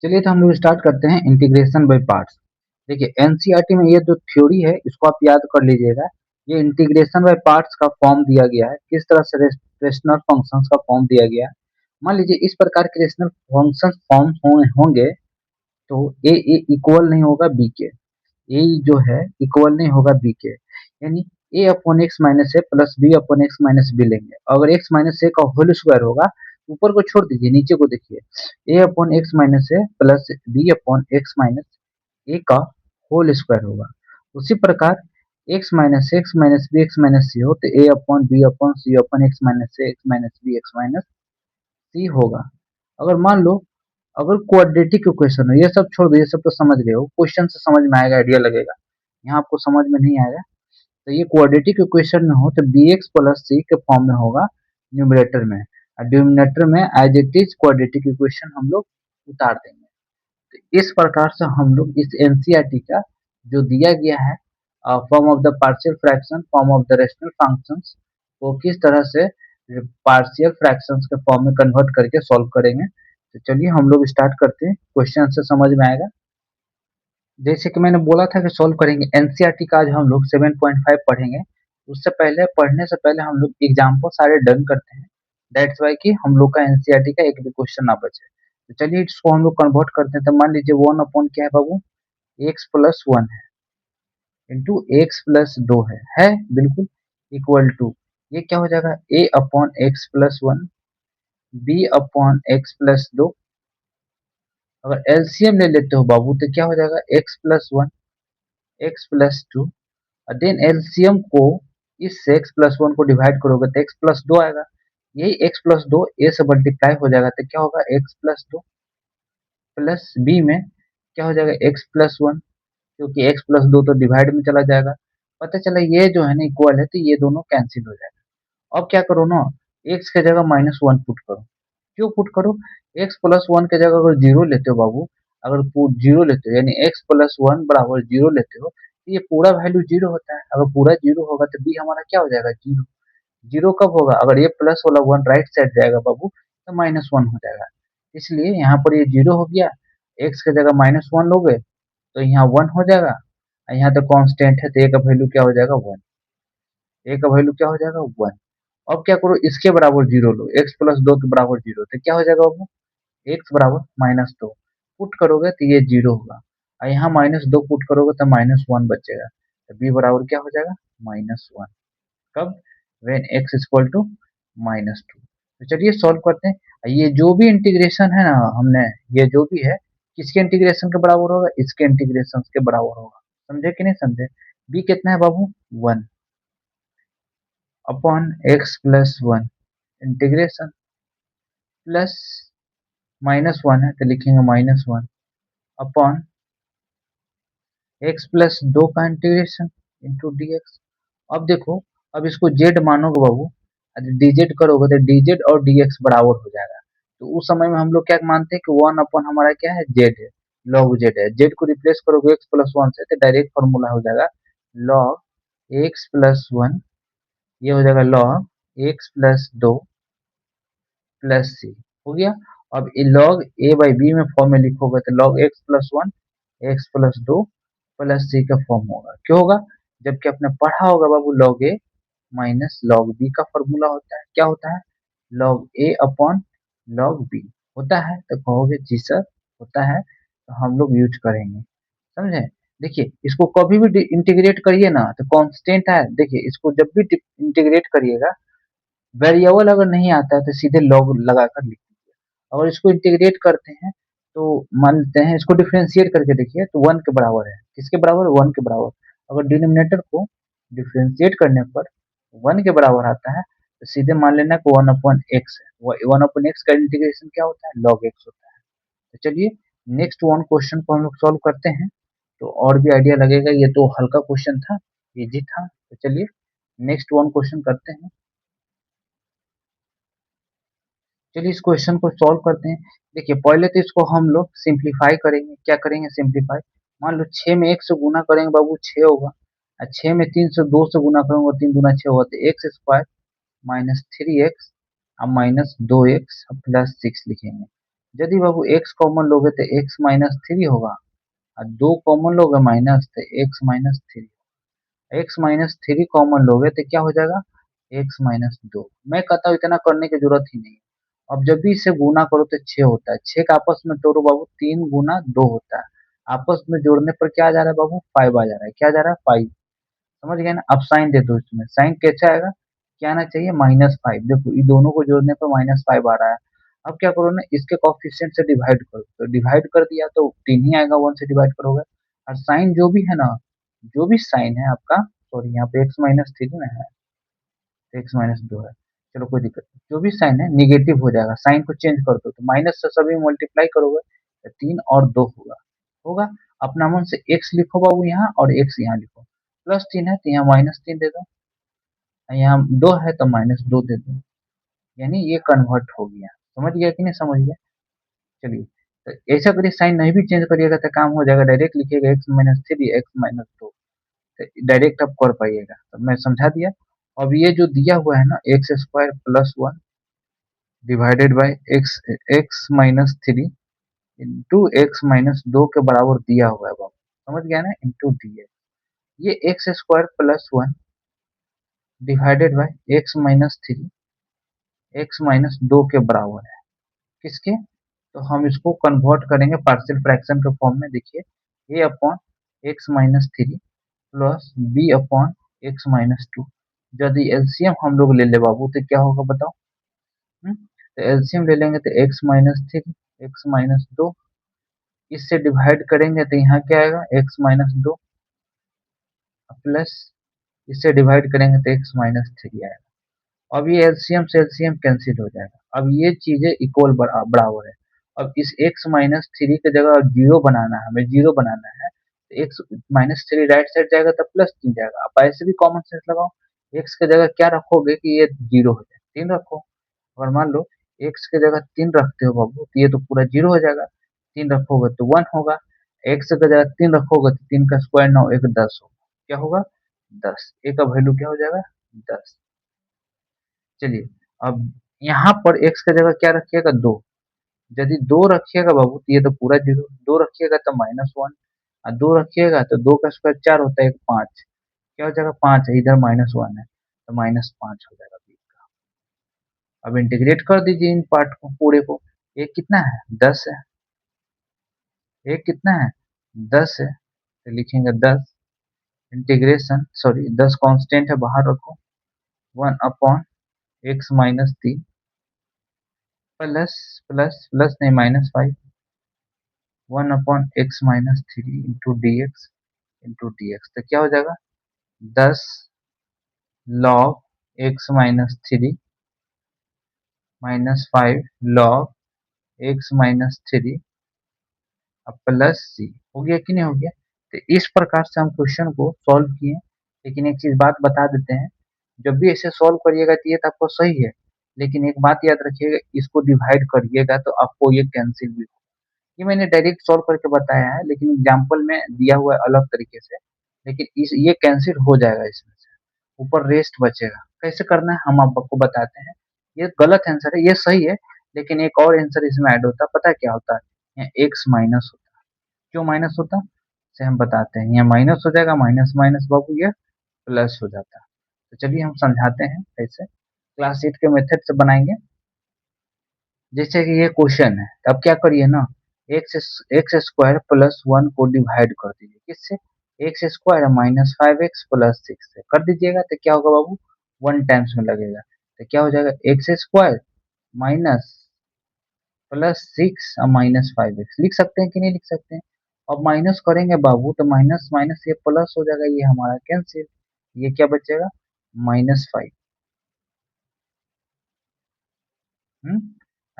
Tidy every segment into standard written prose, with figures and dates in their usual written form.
चलिए तो हम लोग स्टार्ट करते हैं इंटीग्रेशन बाय पार्ट्स। देखिए एनसीईआरटी में ये जो थ्योरी है इसको आप याद कर लीजिएगा। ये इंटीग्रेशन बाय पार्ट्स का फॉर्म दिया गया है, किस तरह से रेशनल फंक्शंस का फॉर्म दिया गया है। मान लीजिए इस प्रकार के रेशनल फंक्शंस फॉर्म होंगे तो ए इक्वल नहीं होगा बी के। ए जो है इक्वल नहीं होगा बी के, यानी A upon X minus A plus B upon X minus B लेंगे। अगर एक्स माइनस ए का होल स्क्वायर होगा, ऊपर को छोड़ दीजिए, नीचे को देखिए A upon X minus A plus B upon X minus A का होल स्क्वायर होगा। उसी प्रकार X minus B X minus C हो तो A upon B upon C upon X minus A X minus B X minus C होगा। अगर मान लो अगर क्वाड्रेटिक इक्वेशन हो, ये सब छोड़ दो, ये सब तो समझ गए हो, क्वेश्चन से समझ में आएगा, आइडिया लगेगा। यहाँ आपको समझ में नहीं आएगा तो ये क्वाड्रेटिक इक्वेशन में हो तो बी एक्स प्लस सी के फॉर्म में होगा न्यूमरेटर में, और डिनोमिनेटर में as it is quadratic equation हम लोग उतार देंगे। तो इस प्रकार से हम लोग इस एनसीईआरटी का जो दिया गया है form of the partial fraction, form of the rational functions को किस तरह से पार्शियल फ्रैक्शंस के फॉर्म में कन्वर्ट करके सॉल्व करेंगे। तो चलिए हम लोग स्टार्ट करते हैं, क्वेश्चन से समझ में आएगा। जैसे कि मैंने बोला था कि सॉल्व करेंगे एनसीईआरटी का, आज हम लोग 7.5 पढ़ेंगे। उससे पहले पढ़ने से पहले हम लोग एग्जाम्पल सारे डन करते हैं, दैट्स वाई कि हम लोग का एनसीईआरटी का एक भी क्वेश्चन ना बचे। तो चलिए इसको हम लोग कन्वर्ट करते हैं। तो मान लीजिए 1 अपॉन क्या है बाबू, एक्स प्लस 1 है इंटू एक्स प्लस 2 है बिल्कुल इक्वल टू, ये क्या हो जाएगा A upon X plus 1 B upon X plus 2। अगर एलसीएम ले लेते हो बाबू तो क्या हो जाएगा एक्स प्लस 1 एक्स प्लस 2, और देन एलसीएम को इससे एक्स प्लस 1 को डिवाइड करोगे तो एक्स प्लस 2 आएगा। यही एक्स प्लस 2 ए से मल्टीप्लाई हो जाएगा तो क्या होगा एक्स प्लस 2 प्लस बी में क्या हो जाएगा एक्स प्लस 1, क्योंकि एक्स प्लस 2 तो डिवाइड में चला जाएगा। पता चला ये जो है ना इक्वल है तो ये दोनों कैंसिल हो जाएगा। अब क्या करो ना, एक्स की जगह -1 पुट करो। क्यों पुट करो, एक्स प्लस 1 की जगह अगर जीरो लेते हो बाबू, अगर जीरो लेते हो यानी एक्स प्लस 1 बराबर जीरो लेते हो तो ये पूरा वैल्यू जीरो होता है। अगर पूरा जीरो होगा तो बी हमारा क्या हो जाएगा जीरो। जीरो कब होगा, अगर ये प्लस वाला 1 राइट साइड जाएगा बाबू तो -1 हो जाएगा। इसलिए यहाँ पर ये जीरो हो गया, एक्स की जगह -1 लोगे तो यहाँ 1 हो जाएगा, और यहाँ तो कांस्टेंट है तो ए का वैल्यू क्या हो जाएगा 1। ए का वैल्यू क्या हो जाएगा 1। अब क्या करो, इसके बराबर जीरो लो, एक्स प्लस 2 के बराबर जीरो, तो क्या हो जाएगा बाबू एक्स बराबर -2 पुट करोगे तो ये जीरो होगा, और यहाँ -2 पुट करोगे तो -1 बचेगा। तो बी बराबर क्या हो जाएगा -1। कब, वेन एक्स इक्वल टू -2। तो चलिए सॉल्व करते हैं। ये जो भी इंटीग्रेशन है ना हमने, ये जो भी है किसके इंटीग्रेशन के बराबर होगा, इसके इंटीग्रेशन के बराबर होगा। समझे कि नहीं समझे। बी कितना है बाबू 1 upon X plus 1 integration plus -1 है तो लिखेंगे -1 अपॉन एक्स प्लस 2 का इंटीग्रेशन इंटू डी एक्स। अब देखो, अब इसको जेड मानोगे बाबू, डीजेड करोगे तो डीजेड और डीएक्स बराबर हो जाएगा। तो उस समय में हम लोग क्या मानते हैं कि 1 अपॉन हमारा क्या है जेड है, लॉग जेड है। जेड को रिप्लेस करोगे एक्स प्लस 1 से तो डायरेक्ट फॉर्मूला हो जाएगा लॉग एक्स प्लस 1, ये हो जाएगा log X plus 2 plus C, हो गया। अब लॉग ए बाई बी में फॉर्म में लिखोगे तो log X plus 1 X plus 2 plus C का फॉर्म होगा। क्यों होगा, जबकि आपने पढ़ा होगा बाबू log A minus log B का फॉर्मूला होता है, क्या होता है log A upon log B होता है। तो कहोगे जी सर होता है, तो हम लोग यूज करेंगे, समझे। देखिए इसको कभी भी इंटीग्रेट करिए ना तो कांस्टेंट है, देखिए इसको जब भी इंटीग्रेट करिएगा, वेरिएबल अगर नहीं आता है तो सीधे लॉग लगाकर लिख दीजिए। अगर इसको इंटीग्रेट करते हैं तो मान लेते हैं इसको डिफरेंशिएट करके देखिए तो 1 के बराबर है, किसके बराबर 1 के बराबर। अगर डिनोमिनेटर को डिफरेंशिएट करने पर 1 के बराबर आता है तो सीधे मान लेना कि 1 अपॉन एक्स है। 1 अपॉन एक्स का इंटीग्रेशन क्या होता है लॉग एक्स होता है। तो चलिए नेक्स्ट वन क्वेश्चन को हम लोग सॉल्व करते हैं, तो और भी आइडिया लगेगा। ये तो हल्का क्वेश्चन था, इजी था। तो चलिए नेक्स्ट वन क्वेश्चन करते हैं। चलिए इस क्वेश्चन को सॉल्व करते हैं। देखिए पहले तो इसको हम लोग सिंप्लीफाई करेंगे। क्या करेंगे सिंप्लीफाई, मान लो 6 में 1 से गुना करेंगे बाबू 6 होगा, और 6 में 3 से 2 से गुना करेंगे 3 दूना 6 होगा, तो एक्स स्क्वायर माइनस 3 एक्स और माइनस 2 एक्स प्लस 6 लिखेंगे। यदि बाबू x कॉमन लोगे तो x माइनस थ्री होगा, और 2 कॉमन लोगे माइनस तो x minus three. x minus three common लोगे तो क्या हो जाएगा, x माइनस दो। मैं कहता हूँ इतना करने की जरूरत ही नहीं। अब जब भी इसे गुना करो तो 6 होता है, 6 का आपस में तोड़ो बाबू, 3 गुना 2 होता है, आपस में जोड़ने पर क्या आ जा रहा है बाबू, 5 आ जा रहा है। क्या आ जा रहा है, 5। समझ गए ना। अब साइन दे दो इसमें, साइन कैसा आएगा, क्या आना चाहिए, -5। देखो ये दोनों को जोड़ने पर -5 आ रहा है। अब क्या करो ना, इसके कोफिशिएंट से डिवाइड करो, तो डिवाइड कर दिया तो 3 ही आएगा, 1 से डिवाइड करोगे। और साइन जो भी है ना, जो भी साइन है आपका, सॉरी यहाँ पे x माइनस थ्री में है, एक्स माइनस दो है, चलो कोई दिक्कत नहीं, जो भी साइन है निगेटिव हो जाएगा, साइन को चेंज कर दो तो माइनस से सभी मल्टीप्लाई करोगे तो 3 और 2 होगा। होगा, अपना मन से x लिखो बाबू यहाँ, और x यहाँ लिखो। +3 है तो यहाँ -3 दे दो, यहाँ 2 है तो -2 दे दो, यानी ये कन्वर्ट हो गया। समझ गया कि नहीं समझ गया। चलिए, तो ऐसा करिए, साइन नहीं भी चेंज करिएगा तो काम हो जाएगा, डायरेक्ट लिखिएगा x-3 x-2, डायरेक्ट आप कर पाइएगा, तो मैं समझा दिया। अब ये जो दिया हुआ है ना, x square plus one divided by x, x minus three into x minus दो के बराबर दिया हुआ है बाबू, समझ गया ना, इंटू डी एक्स। ये x square plus one divided by x minus three x minus दो के बराबर है, किसके, तो हम इसको कन्वर्ट करेंगे पार्शियल फ्रैक्शन के फॉर्म में। देखिए, A upon X minus three plus B upon X minus two. यदि एलसीएम हम लोग ले ले बाबू तो क्या होगा बताओ। तो एलसीएम ले लेंगे तो x minus three x minus दो, इससे डिवाइड करेंगे तो यहाँ क्या आएगा, एक्स माइनस दो, प्लस इससे डिवाइड करेंगे तो एक्स माइनस थ्री आएगा। अब ये एलसीएम से एलसीएम कैंसिल हो जाएगा, अब ये चीजें इक्वल बराबर है। अब इस x माइनस थ्री की जगह जीरो बनाना है, हमें जीरो बनाना है, तो x minus three right side जाएगा तो प्लस तीन जाएगा। अब ऐसे भी कॉमन सेंस लगाओ, x की जगह क्या रखोगे कि ये जीरो हो जाए, तीन रखो। अगर मान लो x की जगह तीन रखते हो बाबू तो ये तो पूरा जीरो हो जाएगा, तीन रखोगे तो वन होगा। x की जगह तीन रखोगे तो तीन का स्क्वायर नौ, एक 10 होगा, क्या होगा, 10। a का वैल्यू क्या हो जाएगा, 10। चलिए, अब यहाँ पर x की जगह क्या रखिएगा, दो। यदि दो रखिएगा बाबू तो ये तो पूरा जीरो, दो रखिएगा तो -1, और दो रखिएगा तो दो का स्क्वायर चार होता है, एक पाँच, क्या हो जाएगा, पाँच है, इधर -1 है तो -5 हो जाएगा b का। अब इंटीग्रेट कर दीजिए इन पार्ट को पूरे को, एक कितना है, 10 है, एक कितना है, 10 है, तो लिखेंगे 10 इंटीग्रेशन, सॉरी 10 कांस्टेंट है बाहर रखो, 1/x-3 प्लस प्लस प्लस नहीं -5, 1/x-3 इंटू डी एक्स, तो क्या हो जाएगा, 10 log x-3 -5 log x-3 अब प्लस सी। हो गया कि नहीं हो गया। तो इस प्रकार से हम क्वेश्चन को सॉल्व किए। लेकिन एक चीज बात बता देते हैं, जब भी ऐसे सॉल्व करिएगा तो ये तो आपको सही है, लेकिन एक बात याद रखिएगा, इसको डिवाइड करिएगा तो आपको ये कैंसिल भी। ये मैंने डायरेक्ट सॉल्व करके बताया है, लेकिन एग्जाम्पल में दिया हुआ है अलग तरीके से, लेकिन इस ये कैंसिल हो जाएगा इसमें से, ऊपर रेस्ट बचेगा। कैसे करना है हम आपको बताते हैं। ये गलत आंसर है, ये सही है, लेकिन एक और आंसर इसमें ऐड होता है, पता है क्या होता है, यहाँ एक्स माइनस होता है। क्यों माइनस होता, से हम बताते हैं। यहाँ माइनस हो जाएगा, माइनस माइनस बाबू ये प्लस हो जाता है। तो चलिए हम समझाते हैं कैसे, क्लास 8 के मेथड से बनाएंगे। जैसे कि ये क्वेश्चन है, तो अब क्या करिए ना, एक्स स्क्वायर प्लस वन को डिवाइड कर दीजिए, किससे, x square -5x plus six से कर दीजिएगा, तो क्या होगा बाबू, वन टाइम्स में लगेगा, तो क्या हो जाएगा, x square minus plus six और -5x लिख सकते हैं कि नहीं लिख सकते हैं। अब माइनस करेंगे बाबू तो माइनस माइनस ये प्लस हो जाएगा, ये हमारा कैंसिल, ये क्या बचेगा, -5,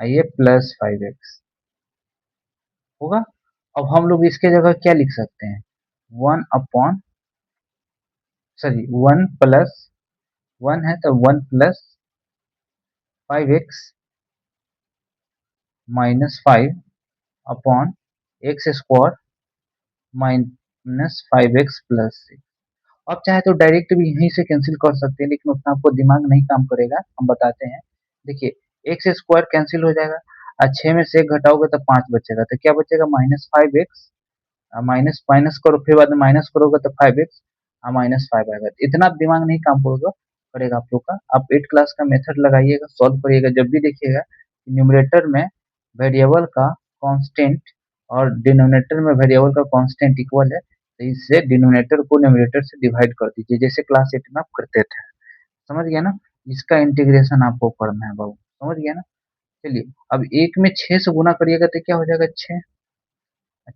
और ये +5x होगा। अब हम लोग इसके जगह क्या लिख सकते हैं, one upon, sorry one plus, one है तो 1 + 5x -5 upon X square -5x + 6। अब चाहे तो डायरेक्ट भी यहीं से कैंसिल कर सकते हैं, लेकिन उतना आपको दिमाग नहीं काम करेगा, हम बताते हैं। देखिए, एक्स स्क्वायर कैंसिल हो जाएगा, और 6 में से 1 घटाओगे तो 5 बचेगा, तो क्या बचेगा -5x, माइनस माइनस करो फिर बाद में माइनस करोगे तो 5x -5 आएगा। इतना दिमाग नहीं काम करेगा आप लोग का। आप 8 क्लास का मेथड लगाइएगा, सॉल्व करिएगा, जब भी देखिएगा न्यूमरेटर में वेरिएबल का कांस्टेंट और डिनोमिनेटर में वेरिएबल का कांस्टेंट इक्वल है, तो इससे डिनोमिनेटर को न्यूमरेटर से डिवाइड कर दीजिए, जैसे क्लास 8 में आप करते थे। समझ गया ना? इसका इंटीग्रेशन आपको करना है बाबू, समझ गया ना? चलिए अब 1 में 6 से गुना करिएगा तो क्या हो जाएगा 6,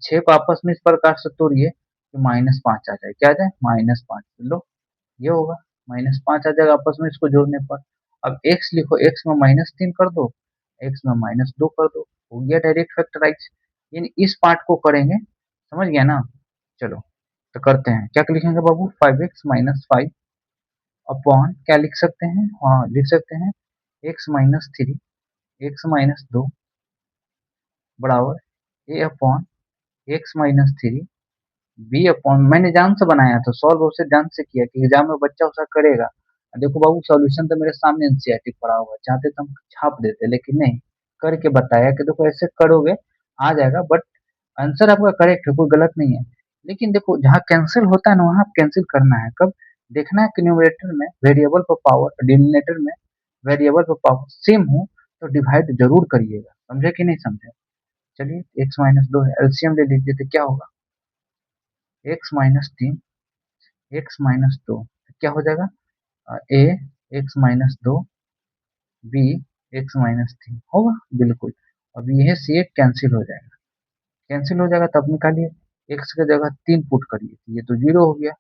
6 को आपस में इस प्रकार से तोड़िए कि -5 आ जाए, क्या आ जाए -5, लो ये होगा -5 आ जाएगा आपस में इसको जोड़ने पर। अब x लिखो, x में -3 कर दो, x में -2 कर दो, हो गया डायरेक्ट फैक्टराइज। यानी इस पार्ट को करेंगे, समझ गया ना? चलो तो करते हैं, क्या लिखेंगे बाबू 5x - 5 अपॉन क्या लिख सकते हैं, हाँ लिख सकते हैं x - 3 x - 2 बराबर a upon x - 3 b upon, मैंने जान से बनाया था, सॉल्व उसे जान से किया कि एग्जाम में बच्चा उसा करेगा। देखो बाबू सॉल्यूशन तो मेरे सामने एनसीईआरटी पड़ा हुआ है, चाहते तो हम छाप देते लेकिन नहीं, करके बताया कि देखो ऐसे करोगे आ जाएगा, बट आंसर आपका करेक्ट है, कोई गलत नहीं है। लेकिन देखो जहाँ कैंसिल होता है ना वहाँ कैंसिल करना है कब, देखना है कि न्यूमरेटर में वेरिएबल पर पावर, डिनोमिनेटर में वेरिएबल पर पावर सेम हो तो डिवाइड जरूर करिएगा, समझे कि नहीं समझे? चलिए x - 2 है, एलसीएम ले लीजिए तो क्या होगा x - 3 x - 2, क्या हो जाएगा a x - 2 b x - 3 होगा बिल्कुल। अब यह से एक कैंसिल हो जाएगा, कैंसिल हो जाएगा तब निकालिए, x की जगह 3 पुट करिए तो ये तो 0 हो गया,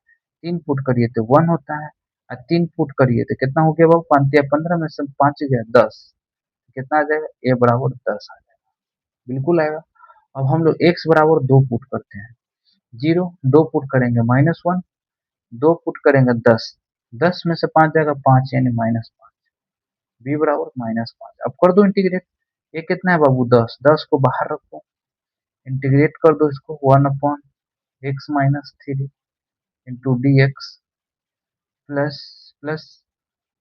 3 पुट करिए तो 1 होता है, और 3 पुट करिए तो कितना हो गया बाबू 5 या 15 में से 5 गया 10, कितना आ जाएगा a बराबर 10 आ जाएगा, बिल्कुल आएगा। अब हम लोग x बराबर 2 पुट करते हैं, 0 2 पुट करेंगे -1, 2 पुट करेंगे 10, 10 में से 5 जाएगा 5 यानी -5, b बराबर -5। अब कर दो इंटीग्रेट, ये कितना है बाबू 10, 10 को बाहर रखो, इंटीग्रेट कर दो इसको 1 upon x - 3 into D X plus plus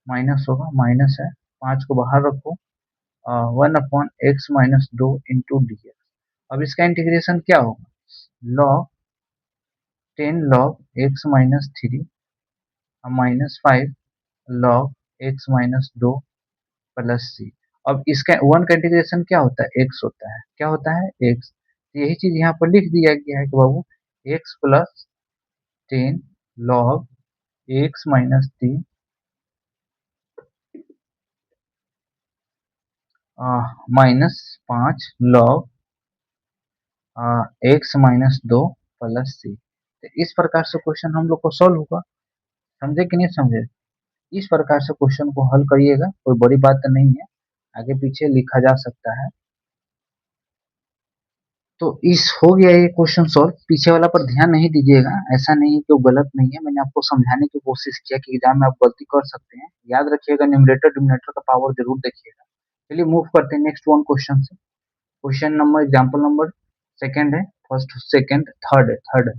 minus होगा, माइनस है, 5 को बाहर रखो, 1/x - 2 इंटू डी एक्स। अब इसका इंटीग्रेशन क्या होगा, log 10 log x - 3 -5 log x - 2 plus C. अब इसका 1 का इंटीग्रेशन क्या होता है, x होता है, क्या होता है x, यही चीज यहाँ पर लिख दिया गया है कि बाबू x plus 10 log x - 3 -5 log x - 2 plus C. तो इस प्रकार से क्वेश्चन हम लोग को सॉल्व होगा, समझे कि नहीं समझे? इस प्रकार से क्वेश्चन को हल करिएगा, कोई बड़ी बात तो नहीं है, आगे पीछे लिखा जा सकता है। तो इस हो गया ये क्वेश्चन सॉल्व, पीछे वाला पर ध्यान नहीं दीजिएगा, ऐसा नहीं है कि वो गलत नहीं है, मैंने आपको समझाने की कोशिश किया कि एग्जाम में आप गलती कर सकते हैं, याद रखिएगा न्यूमरेटर डिनोमिनेटर का पावर जरूर देखिएगा। चलिए मूव करते हैं नेक्स्ट वन क्वेश्चन से। Question number example number second है, फर्स्ट सेकंड थर्ड है।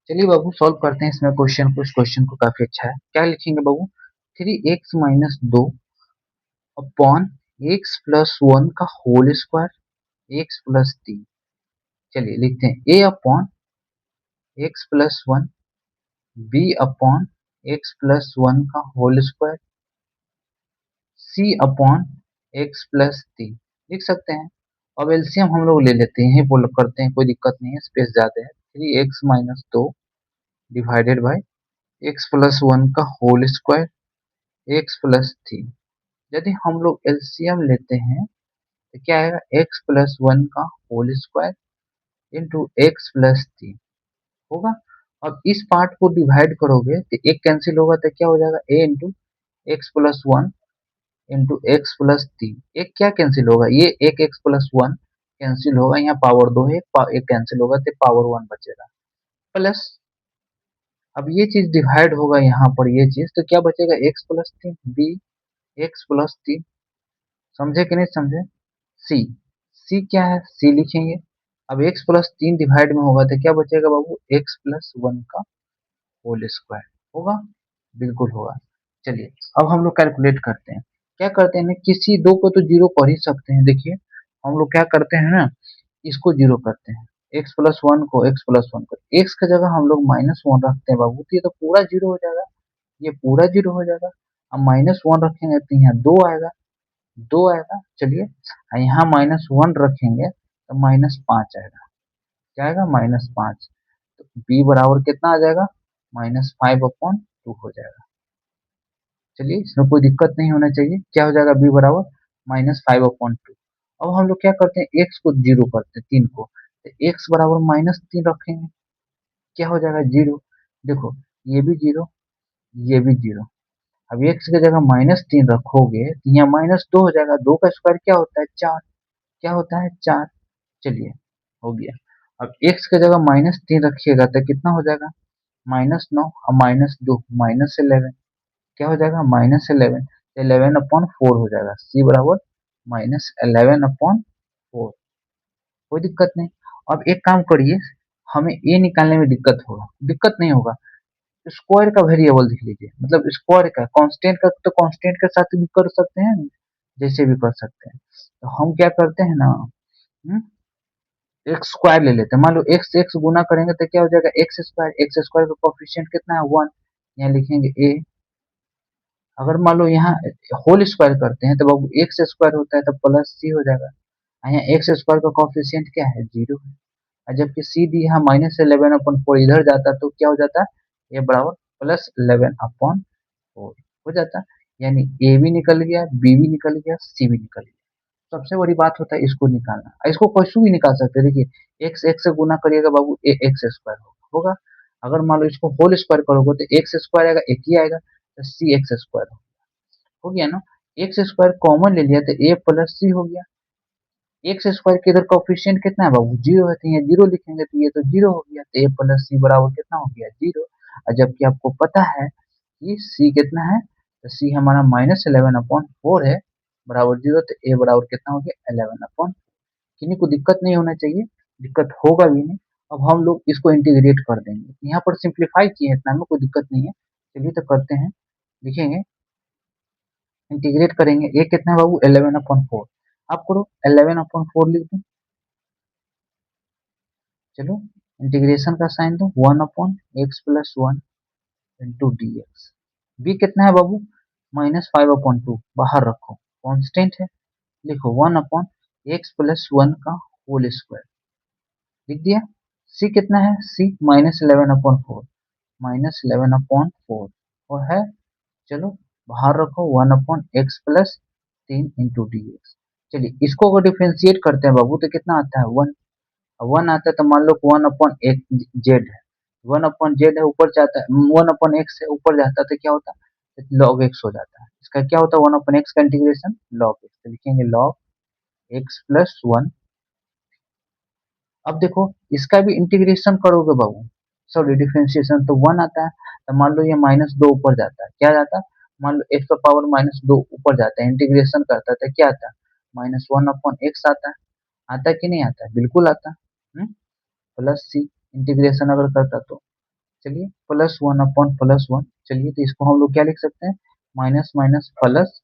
चलिए बाबू सॉल्व करते हैं इसमें क्वेश्चन को, इस क्वेश्चन को काफी अच्छा है। क्या लिखेंगे बाबू 3x - 2 अपॉन x प्लस 1 का होल स्क्वायर x प्लस 3। चलिए लिखते हैं a upon x plus 1 b upon x plus 1 का whole square c upon x plus 3 लिख सकते हैं। अब एलसीएम हम लोग ले लेते हैं, बोल करते हैं, कोई दिक्कत नहीं है, स्पेस ज्यादा है। 3x - 2 divided by x plus 1 का होल स्क्वायर x प्लस 3। यदि हम लोग एलसीएम लेते हैं तो क्या आएगा x प्लस 1 का whole square into X plus 3 होगा। अब इस पार्ट को डिवाइड करोगे तो एक कैंसिल होगा तो क्या हो जाएगा a into X plus 1 into X plus 3, एक क्या कैंसिल होगा, ये एक एक्स प्लस 1 कैंसिल होगा, यहाँ पावर 2 है, एक कैंसिल होगा तो पावर 1 बचेगा, प्लस अब ये चीज डिवाइड होगा यहाँ पर ये चीज, तो क्या बचेगा X plus 3 B X plus 3, समझे कि नहीं समझे? सी, सी क्या है, सी लिखेंगे। अब x प्लस 3 डिवाइड में होगा तो क्या बचेगा बाबू x प्लस 1 का होल स्क्वायर होगा, बिल्कुल होगा। चलिए अब हम लोग कैलकुलेट करते हैं, क्या करते हैं, किसी दो को तो जीरो कर ही सकते हैं, देखिए हम लोग क्या करते हैं ना, इसको जीरो करते हैं, एक्स प्लस वन को एक्स प्लस वन को एक्स की जगह हम लोग माइनस वन रखते हैं बाबू, तो ये तो पूरा जीरो हो जाएगा, ये पूरा जीरो हो जाएगा। अब माइनस वन रखेंगे तो यहाँ दो आएगा, दो आएगा, चलिए यहाँ माइनस वन रखेंगे तो माइनस पांच आएगा, क्या आएगा माइनस पांच, तो बी बराबर कितना आ जाएगा माइनस फाइव अपॉन टू हो जाएगा। चलिए इसमें कोई दिक्कत नहीं होना चाहिए, क्या हो जाएगा बी बराबर माइनस फाइव अपॉन टू। अब हम लोग क्या करते हैं एक्स को जीरो करते हैं, तीन को, तो एक्स बराबर माइनस तीन रखेंगे, क्या हो जाएगा जीरो। देखो ये भी जीरो, ये भी जीरो। अब एक्स की जगह माइनस तीन रखोगे तो यहाँ माइनस दो हो जाएगा, दो का स्क्वायर क्या होता है चार, क्या होता है चार। चलिए हो गया। अब एक्स की जगह माइनस तीन रखिएगा तो कितना हो जाएगा माइनस नौ, और माइनस दो माइनस इलेवन, क्या हो जाएगा minus eleven, eleven upon four हो जाएगा, सी बराबर माइनस इलेवन अपॉन फोर, कोई दिक्कत नहीं। अब एक काम करिए, हमें ए निकालने में दिक्कत होगा, दिक्कत नहीं होगा, स्क्वायर का वेरिएबल लिख लीजिए, मतलब स्क्वायर का कांस्टेंट का तो कांस्टेंट के साथ भी कर सकते हैं, जैसे भी कर सकते हैं। तो हम क्या करते हैं ना, एक्स स्क्वायर ले लेते हैं, मान लो एक्स एक्स गुना करेंगे तो क्या हो जाएगा एक्स स्क्वायर का कोफिशिएंट कितना है वन, यहाँ लिखेंगे ए। अगर मान लो यहाँ होल स्क्वायर करते हैं तो बाबू एक्स स्क्वायर होता है तो प्लस सी हो जाएगा, और यहाँ एक्स स्क्वायर का कोफिशिएंट क्या है जीरो है, और जबकि सी डी यहाँ माइनस इलेवन अपॉन फोर इधर जाता तो क्या हो जाता है ए बराबर प्लस इलेवन अपॉन फोर हो जाता, यानी ए भी निकल गया, बी भी निकल गया, सी भी निकल गया। सबसे बड़ी बात होता है इसको निकालना, इसको कैसे भी निकाल सकते हैं, देखिए एक्स एक्स से गुना करिएगा बाबू ए एक्स स्क्वायर होगा, अगर मान लो इसको होल स्क्वायर करोगे तो एक्स स्क्वायर आएगा एक ही आएगा, तो सी एक्स स्क्वायर हो गया ना। एक्स स्क्वायर कॉमन ले लिया तो ए प्लस सी हो गया, एक्स स्क्वायर के इधर कोफिशिएंट कितना है बाबू जीरो है, तो ये जीरो लिखेंगे तो ये तो जीरो हो गया, तो ए प्लस सी बराबर कितना हो गया जीरो। और जबकि आपको पता है कि सी कितना है, तो सी हमारा माइनस इलेवन अपॉन फोर है बराबर जीरो, तो ए बराबर कितना हो गया इलेवन अपॉन, किन्हीं को दिक्कत नहीं होना चाहिए, दिक्कत होगा भी नहीं। अब हम लोग इसको इंटीग्रेट कर देंगे, यहाँ पर सिंप्लीफाई किए हैं इतना में कोई दिक्कत नहीं है, चलिए तो करते हैं, लिखेंगे इंटीग्रेट करेंगे, ए कितना है बाबू इलेवन अपॉन फोर, आप करो इलेवन अपॉन फोर लिख दो, चलो इंटीग्रेशन का साइन दो, one upon X plus one into D X, B कितना है बाबू माइनस फाइव अपॉन टू, बाहर रखो कॉन्स्टेंट है, लिखो one upon X plus one का होल स्क्वायर, लिख दिया। सी कितना है C minus eleven upon four, minus eleven upon four और है, चलो बाहर रखो वन अपॉन एक्स प्लस तीन इंटू डी एक्स। चलिए इसको अगर डिफ्रेंशिएट करते हैं बाबू तो कितना आता है वन, वन आता है तो मान लो वन अपॉन एक जेड है, वन अपॉन जेड है ऊपर जाता है, वन अपॉन एक्स है ऊपर जाता है तो क्या होता है लॉग एक्स हो जाता है, इसका क्या होता है वन अपॉन एक्स का इंटीग्रेशन लॉग एक्स, तो लिखेंगे लॉग एक्स प्लस वन। अब देखो इसका भी इंटीग्रेशन करोगे बाबू, सॉरी डिफरेंशिएशन, तो वन आता है, तो मान लो ये माइनस दो ऊपर जाता है, क्या जाता है मान लो एक्स का पावर माइनस दो ऊपर जाता है, इंटीग्रेशन करता है तो क्या आता है माइनस वन अपॉन एक्स आता है कि नहीं आता है बिल्कुल आता है, प्लस सी इंटीग्रेशन अगर करता तो, चलिए plus one upon plus one, चलिए तो इसको हम लोग क्या लिख सकते हैं minus minus plus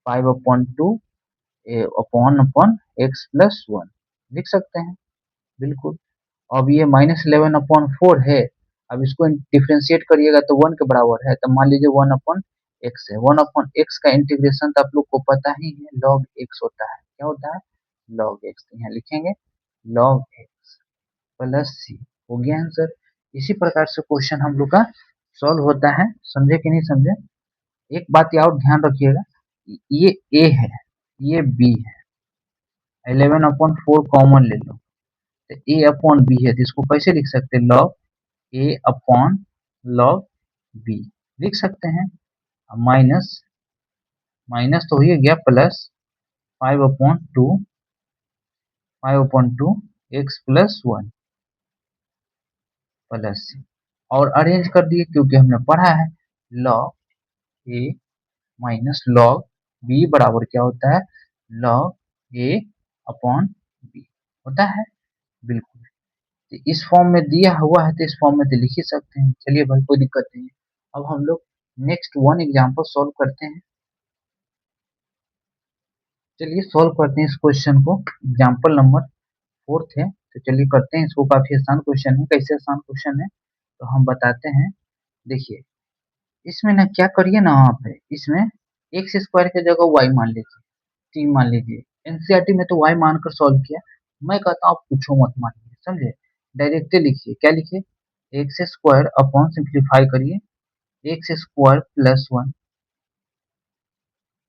five upon two upon upon X plus one लिख सकते हैं बिल्कुल। अब ये माइनस इलेवन अपॉन फोर है, अब इसको डिफ्रेंशिएट करिएगा तो वन के बराबर है, तो मान लीजिए वन अपॉन एक्स है, वन अपॉन एक्स का इंटीग्रेशन तो आप लोग को पता ही है लॉग एक्स होता है, क्या होता है लॉग एक्स, तो यहाँ लिखेंगे लॉग एक्स प्लस सी, हो गया आंसर। इसी प्रकार से क्वेश्चन हम लोग का सॉल्व होता है, समझे कि नहीं समझे। एक बात और ध्यान रखिएगा, ये ए है ये बी है, इलेवन अपॉन फोर कॉमन ले लो, तो ए अपॉन बी है, तो इसको कैसे लिख सकते हैं log A upon log B लिख सकते हैं, माइनस माइनस तो हो ही गया plus five upon to x plus one plus और अरेंज कर दिए क्योंकि हमने पढ़ा है log A minus log B बराबर क्या होता है लॉग ए अपॉन बी होता है बिल्कुल। तो इस फॉर्म में दिया हुआ है तो इस फॉर्म में तो लिख ही सकते हैं, चलिए भाई कोई दिक्कत नहीं है। अब हम लोग नेक्स्ट वन एग्जाम्पल सॉल्व करते हैं। चलिए सॉल्व करते हैं इस क्वेश्चन को। एग्जाम्पल नंबर 4 है, तो चलिए करते हैं इसको। काफी आसान क्वेश्चन है। कैसे आसान क्वेश्चन है तो हम बताते हैं। देखिए इसमें ना क्या करिए ना, आप इसमें एक्स स्क्वायर की जगह वाई मान लीजिए, टी मान लीजिए। एनसीईआरटी में तो वाई मानकर सॉल्व किया। मैं कहता हूँ आप पूछो मत मानिए, समझे। डायरेक्टली लिखिए, क्या लिखिए, एक्स स्क्वायर अपॉन सिंप्लीफाई करिए, x square plus 1,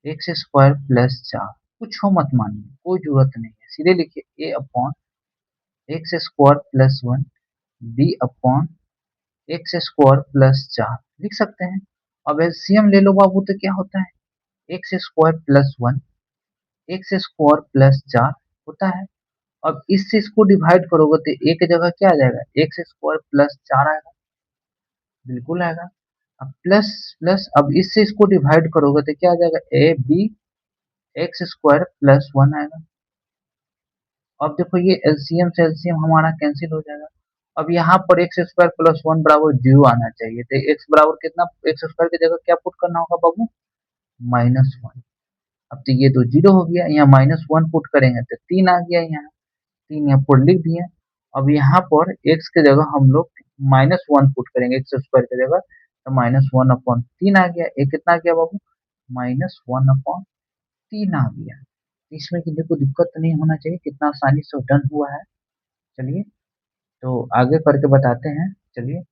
x square plus 4। कुछ हो मत मानिए, कोई जरूरत नहीं है, सीधे लिखिए A upon X square plus 1 B upon X square plus 4 लिख सकते हैं। अब एलसीएम ले लो बाबू, तो क्या होता है, x square plus 1 x square plus 4 होता है। अब इससे इसको डिवाइड करोगे तो एक जगह क्या आ जाएगा, एक्स स्क्वायर प्लस 4 आएगा, बिल्कुल आएगा। अब प्लस प्लस, अब इससे इसको डिवाइड करोगे तो क्या आ जाएगा, A B X square plus 1 आएगा। अब देखो ये एलसीएम से एलसीएम हमारा कैंसिल हो जाएगा। अब यहाँ पर एक्स स्क्वायर प्लस 1 बराबर 0 आना चाहिए, तो एक्स बराबर कितना, एक्स स्क्वायर की जगह क्या पुट करना होगा बाबू, -1। अब तो ये तो 0 हो गया, यहाँ -1 पुट करेंगे तो 3 आ गया, यहाँ 3 यहाँ पर लिख दिए। अब यहाँ पर x के जगह हम लोग -1 पुट करेंगे, एक्स स्क्वायर की जगह, तो -1/3 आ गया। ये कितना आ गया बाबू, -1/3 आ गया। इसमें किसी को दिक्कत नहीं होना चाहिए, कितना आसानी से डन हुआ है। चलिए तो आगे करके बताते हैं। चलिए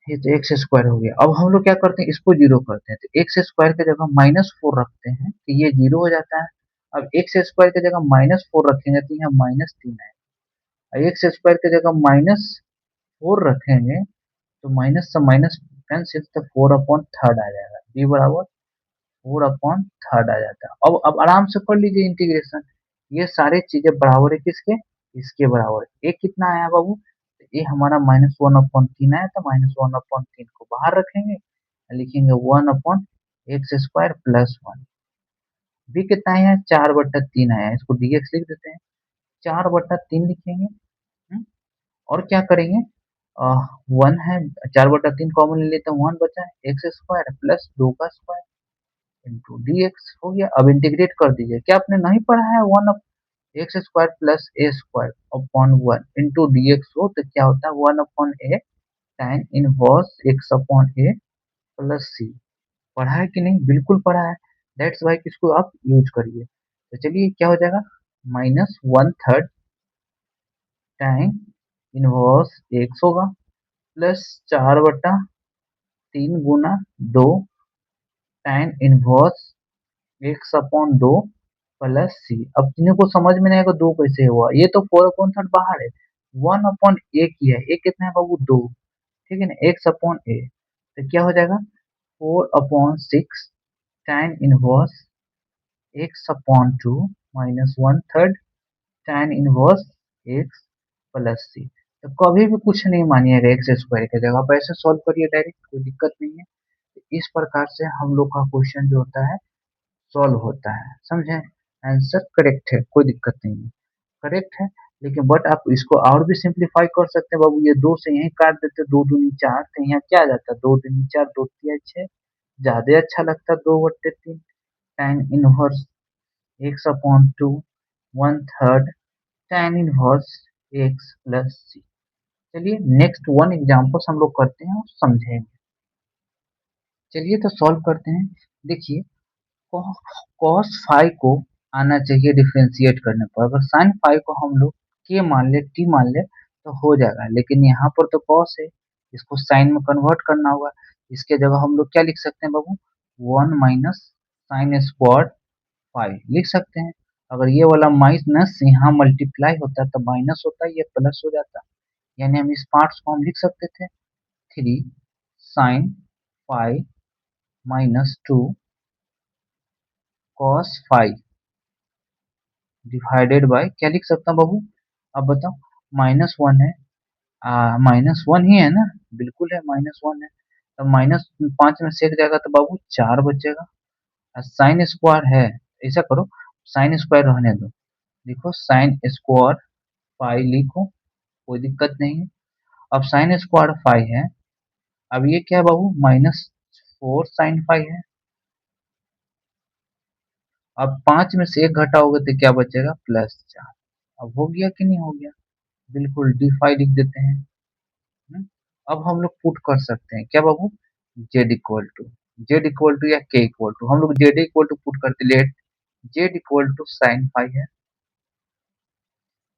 ये तो एक्स स्क्वायर हो गया। अब हम लोग क्या करते हैं, इसको जीरो करते हैं, तो एक्स स्क्वायर की जगह -4 रखते हैं तो ये 0 हो जाता है। अब एक्स स्क्वायर की जगह -4 रखेंगे तो यहाँ -3 है। एक्स स्क्वायर की जगह -4 रखेंगे तो माइनस से माइनस कैंसिल, तो 4/3 आ जाएगा, बी बराबर 4/3 आ जाता है। अब आराम से कर लीजिए इंटीग्रेशन। ये सारी चीजें बराबर है किसके, इसके बराबर है। ए कितना आया बाबू, ए हमारा -1/3 आया, तो -1/3 को बाहर रखेंगे, लिखेंगे 1/x² प्लस 1। बी कितना आया, 4/3 आया, इसको dx लिख देते हैं, 4/3 लिखेंगे। और क्या करेंगे, 1 है, 4/3 कॉमन ले लेते हैं, 1 बचा है, x² प्लस 2 का स्क्वायर इंटू dx हो गया। अब इंटीग्रेट कर दीजिए, क्या आपने नहीं पढ़ा है, 1x² plus a² upon 1 into dx हो तो क्या होता है, 1/a tan inverse x upon a plus c। पढ़ा है कि नहीं, बिल्कुल पढ़ा है। दैट्स वाई इसको आप यूज करिए। तो चलिए क्या हो जाएगा, -1/3 tan इनवर्स x होगा, प्लस 4/3 गुना 2 tan inverse x/2 plus C. अब तीनों को समझ में नहीं आएगा, दो कैसे हुआ, ये तो 4/3 बाहर है, 1/a की है, ए कितना है बाबू, 2, ठीक है ना, x/a। तो क्या हो जाएगा, 4/6 tan inverse x/2 -1/3 tan inverse x plus C. तो कभी भी कुछ नहीं मानिएगा, एक्स स्क्वायर की जगह आप ऐसे सॉल्व करिए डायरेक्ट, कोई दिक्कत नहीं है। तो इस प्रकार से हम लोग का क्वेश्चन जो होता है सॉल्व होता है, समझे। आंसर करेक्ट है, कोई दिक्कत नहीं है, करेक्ट है। लेकिन बट आप इसको और भी सिंप्लीफाई कर सकते हैं बाबू, ये 2 से यहीं काट देते, 2 दूनी 4, तो यहाँ क्या आ जाता है, 2 दूनी 4, 2 तिया 6, ज्यादा अच्छा लगता है 2/3 tan inverse x/2 1/3 tan inverse x plus C. चलिए नेक्स्ट वन एग्जाम्पल्स हम लोग करते हैं और समझेंगे। चलिए तो सॉल्व करते हैं। देखिए कॉस फाई को आना चाहिए डिफरेंशिएट करने पर, अगर साइन फाई को हम लोग के मान ले, टी मान ले तो हो जाएगा, लेकिन यहाँ पर तो कॉस है, इसको साइन में कन्वर्ट करना होगा। इसके जगह हम लोग क्या लिख सकते हैं बाबू, 1 माइनस साइन स्क्वायर फाई लिख सकते हैं। अगर ये वाला माइनस यहाँ मल्टीप्लाई होता है तो माइनस होता है, ये प्लस हो जाता है, यानी हम इस पार्ट्स को हम लिख सकते थे 3 sine phi -2 cos phi divided by क्या लिख सकता हूँ बाबू, अब बताओ, -1 है, -1 ही है ना, बिल्कुल है, -1 है, तो -5 में सेक जाएगा तो बाबू 4 बचेगा। साइन स्क्वायर है, ऐसा करो, साइन स्क्वायर रहने दो, देखो साइन स्क्वायर फाई लिखो, कोई दिक्कत नहीं है। अब साइन स्क्वायर फाई है, अब ये क्या है बाबू, -4 साइन फाई है। अब 5 में से 1 घटाओगे तो क्या बचेगा? +4। अब हो गया कि नहीं हो गया? बिल्कुल D5 लिख देते हैं। हम्म, अब हम लोग पुट कर सकते हैं क्या बाबू? Z इक्वल टू या K इक्वल टू, हम लोग Z इक्वल टू पुट करते, let Z equal to sine phi है,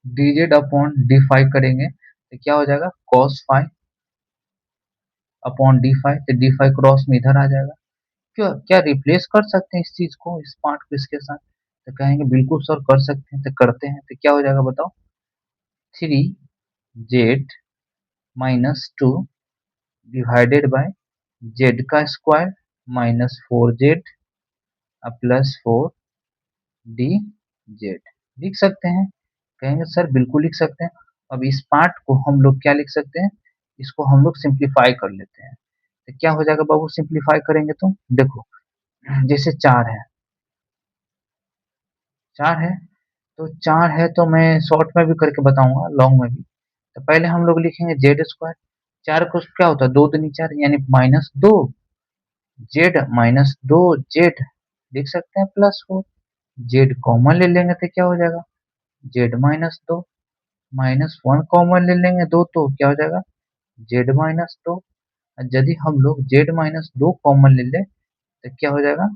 dz अपॉन D5 करेंगे तो क्या हो जाएगा? cos फाई अपॉन D5, तो D5 क्रॉस में इधर आ जाएगा। क्या क्या रिप्लेस कर सकते हैं इस चीज को, इस पार्ट को इसके साथ? तो कहेंगे बिल्कुल सर कर सकते हैं, तो करते हैं। तो क्या हो जाएगा बताओ? 3z minus 2 divided by z का square minus 4z plus 4dz लिख सकते हैं। कहेंगे सर बिल्कुल लिख सकते हैं। अब इस पार्ट को हम लोग क्या लिख सकते हैं? इसको हम लोग सिंप्लीफाई कर लेते हैं। तो क्या हो जाएगा बाबू सिंप्लीफाई करेंगे तो? देखो, जैसे 4 है, 4 है, तो 4 है तो मैं शॉर्ट में भी करके बताऊंगा, लॉन्ग में भी। तो पहले हम लोग लिखेंगे जेड स्क्वायर। 4 को क्या होता है? 2 दूनी 4 यानी -2 जेड माइनस 2 जेड लिख सकते हैं प्लस 4। जेड कॉमन ले लेंगे तो क्या हो जाएगा? जेड -2 -1 कॉमन ले लेंगे 2, तो क्या हो जाएगा? Z-2। यदि हम लोग Z-2 कॉमन ले ले तो क्या हो जाएगा?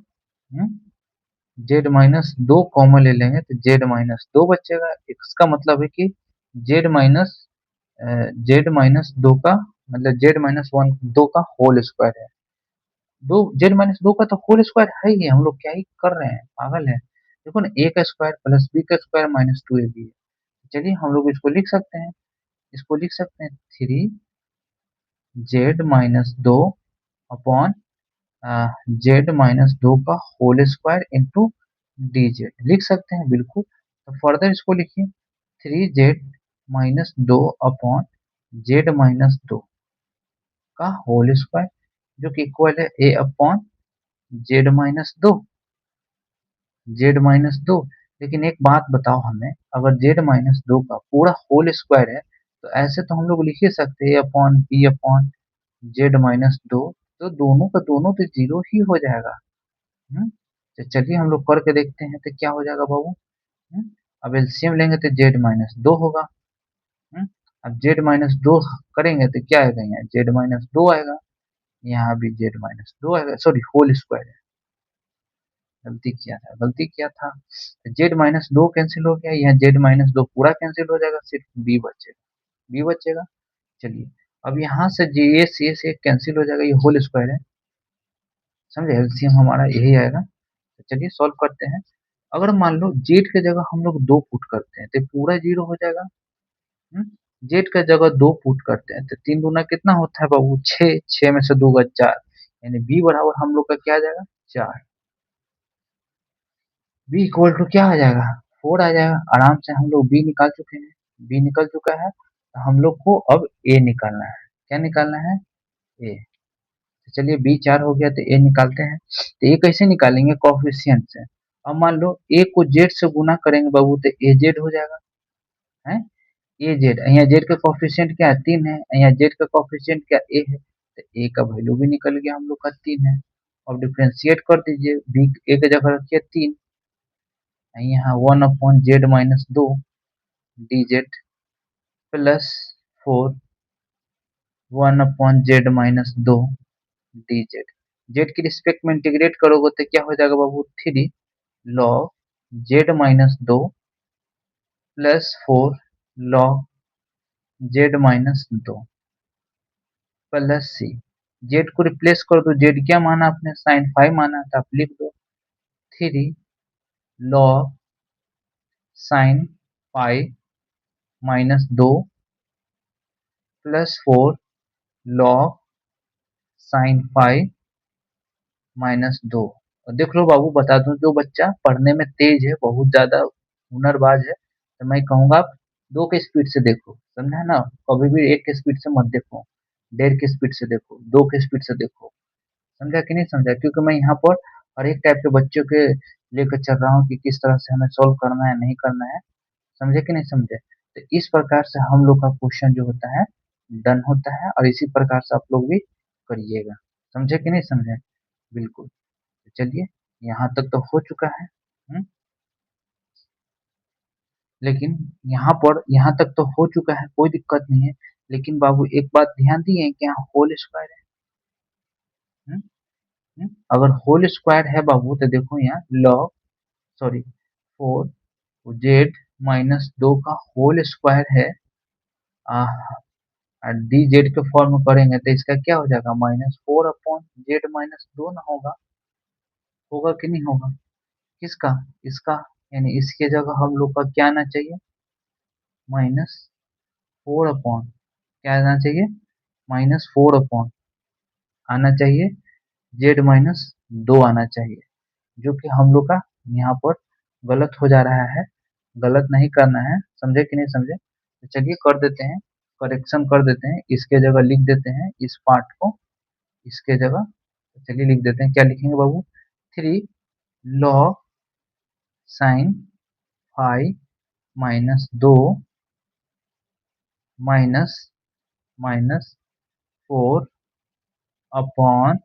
Z-2 कॉमन ले लेंगे तो Z-2 बचेगा। इसका मतलब है कि Z माइनस Z-2 का मतलब Z-1 2 का होल स्क्वायर है। दो Z-2 का तो होल स्क्वायर है ही, हम लोग क्या ही कर रहे हैं, पागल है। देखो ना, A का स्क्वायर प्लस B का स्क्वायर -2AB है। चलिए हम लोग इसको लिख सकते हैं, इसको लिख सकते हैं 3Z-2 अपॉन Z-2 का होल स्क्वायर इंटू dz लिख सकते हैं बिल्कुल। तो फर्दर इसको लिखिए 3Z-2 अपॉन Z-2 का होल स्क्वायर जो कि इक्वल है A अपॉन Z-2 Z-2। लेकिन एक बात बताओ हमें, अगर Z-2 का पूरा होल स्क्वायर है तो ऐसे तो हम लोग लिख ही सकते हैं A upon B upon Z-2, तो दोनों का दोनों तो जीरो ही हो जाएगा। तो चलिए हम लोग करके देखते हैं तो क्या हो जाएगा बाबू। हम्म, अब एलसीएम लेंगे तो Z-2 होगा। हम्म, अब Z-2 करेंगे तो क्या आएगा? यहाँ Z-2 आएगा, यहाँ भी Z-2 आएगा, सॉरी होल स्क्वायर है, गलती किया था। Z-2 कैंसिल हो गया, यहाँ Z-2 पूरा कैंसिल हो जाएगा, सिर्फ B बचेगा, B बचेगा। चलिए अब यहाँ से ये से कैंसिल हो जाएगा, ये होल स्क्वायर है, समझे? एलसीएम हमारा यही आएगा। तो चलिए सॉल्व करते हैं। अगर मान लो जेड के जगह हम लोग 2 पुट करते हैं तो पूरा जीरो हो जाएगा। जेड के जगह 2 पुट करते हैं तो 3 दूना कितना होता है बाबू? 6, 6 में से 2 गज 4, यानी बी बराबर हम लोग का क्या आ जाएगा? 4। बी इक्वल टू क्या आ जाएगा? 4 आ जाएगा। आराम से हम लोग बी निकाल चुके हैं, बी निकल चुका है, तो हम लोग को अब ए निकालना है। क्या निकालना है? ए। तो चलिए बी 4 हो गया तो ए निकालते हैं। तो ए कैसे निकालेंगे? कोफिशिएंट से। अब मान लो ए को जेड से गुना करेंगे बाबू तो ए जेड हो जाएगा, है ए जेड। यहाँ जेड का कोफिशिएंट क्या है? 3 है, यहाँ जेड का कोफिशिएंट क्या? ए है, तो ए का वैल्यू भी निकल गया हम लोग का 3 है। अब डिफ्रेंशिएट कर दीजिए, बी ए की जगह रखिए 3, यहाँ 1/z-2 dz plus 4 1/z-2 dz। Z की रिस्पेक्ट में इंटीग्रेट करोगे तो क्या हो जाएगा बाबू? 3 log z-2 plus 4 log z-2 plus C. Z को रिप्लेस कर दो, जेड क्या माना आपने? साइन फाइव माना, तो आप लिख दो 3 log sine five -2 plus 4 log sine five -2। और देख लो बाबू, बता दूं, जो बच्चा पढ़ने में तेज है, बहुत ज्यादा हुनरबाज है, तो मैं कहूंगा आप 2 के स्पीड से देखो, समझा ना? कभी भी 1 के स्पीड से मत देखो, 1.5 के स्पीड से देखो, 2 के स्पीड से देखो। समझा कि नहीं समझा? क्योंकि मैं यहाँ पर हर एक टाइप के बच्चों के लेकर चल रहा हूँ कि किस तरह से हमें सॉल्व करना है, नहीं करना है। समझे कि नहीं समझे? तो इस प्रकार से हम लोग का क्वेश्चन जो होता है डन होता है, और इसी प्रकार से आप लोग भी करिएगा। समझे कि नहीं समझे? बिल्कुल। तो चलिए यहाँ तक तो हो चुका है। हम्म, लेकिन यहाँ तक तो हो चुका है, कोई दिक्कत नहीं है। लेकिन बाबू एक बात ध्यान दिए कि यहाँ होल स्क्वायर है। हम्म, अगर होल स्क्वायर है बाबू तो देखो यहाँ लॉग, सॉरी, 4 जेड माइनस 2 का होल स्क्वायर है। डी जेड के फॉर्म में करेंगे तो इसका क्या हो जाएगा, -4 अपॉन जेड माइनस 2 ना होगा। होगा कि नहीं होगा? किसका? इसका। यानी इसके जगह हम लोग का क्या आना चाहिए, -4 अपॉन, क्या आना चाहिए, -4 अपॉन आना चाहिए, जेड माइनस 2 आना चाहिए। जो कि हम लोग का यहाँ पर गलत हो जा रहा है। गलत नहीं करना है, समझे कि नहीं समझे? तो चलिए कर देते हैं, करेक्शन कर देते हैं, इसके जगह लिख देते हैं इस पार्ट को, इसके जगह। तो चलिए लिख देते हैं, क्या लिखेंगे बाबू, 3 log sign five -2 minus -4 upon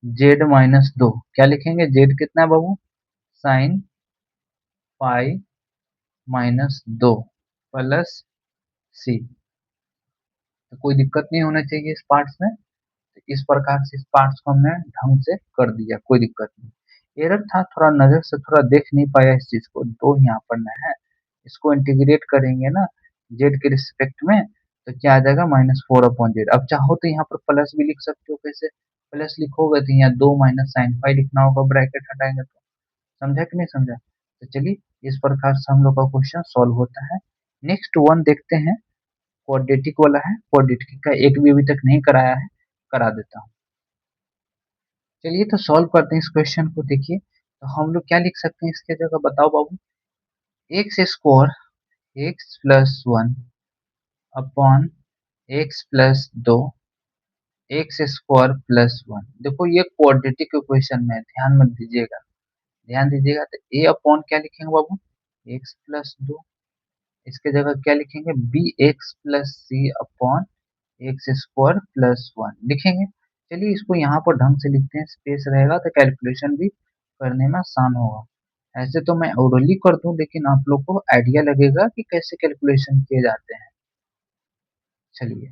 Z -2। क्या लिखेंगे, जेड कितना है बाबू, साइन फाइव -2 प्लस सी। तो कोई दिक्कत नहीं होना चाहिए इस पार्ट्स में। तो इस प्रकार से इस पार्ट्स को हमने ढंग से कर दिया, कोई दिक्कत नहीं। एरर था थोड़ा, नजर से थोड़ा देख नहीं पाया इस चीज को, दो यहाँ पर ना है। इसको इंटीग्रेट करेंगे ना जेड के रिस्पेक्ट में, तो क्या आ जाएगा, -4 अपॉन जेड। अब चाहो तो यहाँ पर प्लस भी लिख सकते हो, कैसे प्लस लिखोगे तो यहाँ 2 माइनस साइन फाइव लिखना होगा, ब्रैकेट हटाएंगे तो। समझा कि नहीं समझा? तो चलिए इस प्रकार से हम लोग का क्वेश्चन सॉल्व होता है। नेक्स्ट वन देखते हैं, क्वाड्रेटिक वाला है। क्वाड्रेटिक का एक भी अभी तक नहीं कराया है, करा देता हूँ। चलिए तो सॉल्व करते हैं इस क्वेश्चन को। देखिए तो हम लोग क्या लिख सकते हैं इसके जगह, बताओ बाबू, X square x+1 upon x+2 X square plus one. देखो ये क्वाड्रेटिक इक्वेशन में है, ध्यान मत दीजिएगा, ध्यान दीजिएगा। तो ए अपॉन क्या लिखेंगे बाबू, x+2। इसके जगह क्या लिखेंगे, B X plus C upon X square plus one लिखेंगे। चलिए इसको यहाँ पर ढंग से लिखते हैं, स्पेस रहेगा तो कैलकुलेशन भी करने में आसान होगा। ऐसे तो मैं ओरली कर दूं, लेकिन आप लोग को आइडिया लगेगा कि कैसे कैलकुलेशन किए जाते हैं। चलिए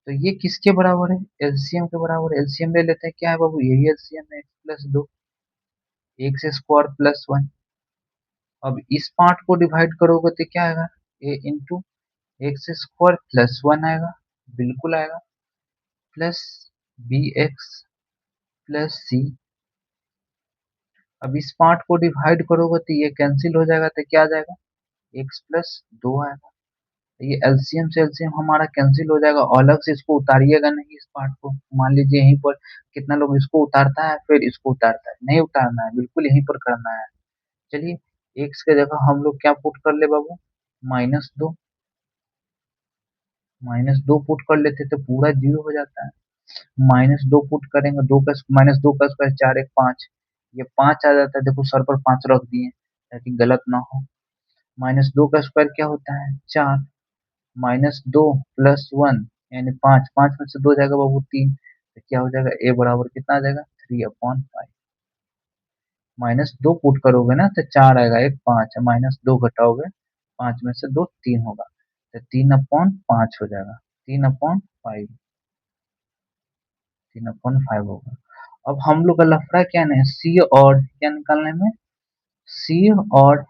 तो ये किसके बराबर है, एलसीएम के बराबर है। एलसीएम ले लेते हैं, क्या है बाबू, यही एलसीएम है, x+2 X square plus one. अब इस पार्ट को डिवाइड करोगे तो क्या आएगा, A into X square plus one आएगा, बिल्कुल आएगा, plus B X plus C. अब इस पार्ट को डिवाइड करोगे तो ये कैंसिल हो जाएगा, तो क्या आ जाएगा, x+2 आएगा। तो ये एलसीएम से एलसीएम हमारा कैंसिल हो जाएगा। अलग से इसको उतारिएगा नहीं इस पार्ट को। मान लीजिए यहीं पर कितना लोग इसको उतारता है फिर इसको उतारता है, नहीं उतारना है, बिल्कुल यहीं पर करना है। चलिए एक्स के जगह हम लोग क्या पुट कर ले बाबू, -2। -2 पुट कर लेते तो पूरा जीरो हो जाता है। -2 पुट करेंगे, दो का -2 का स्क्वायर 4 1 5, ये 5 आ जाता है। देखो सर पर 5 रख दिए ताकि गलत ना हो। -2 का स्क्वायर क्या होता है, 4, -2 प्लस वन यानी 5, 5 में से 2 जाएगा बाबू 3, तो क्या हो जाएगा, ए बराबर कितना आ जाएगा, 3/5। -2 पुट करोगे ना तो 4 आएगा, एक 5, -2 घटाओगे 5 में से 2 3 होगा, तो 3/5 हो जाएगा, 3/5, 3/5 होगा। अब हम लोग का लफड़ा क्या है, सी और क्या निकालना है हमें, सी और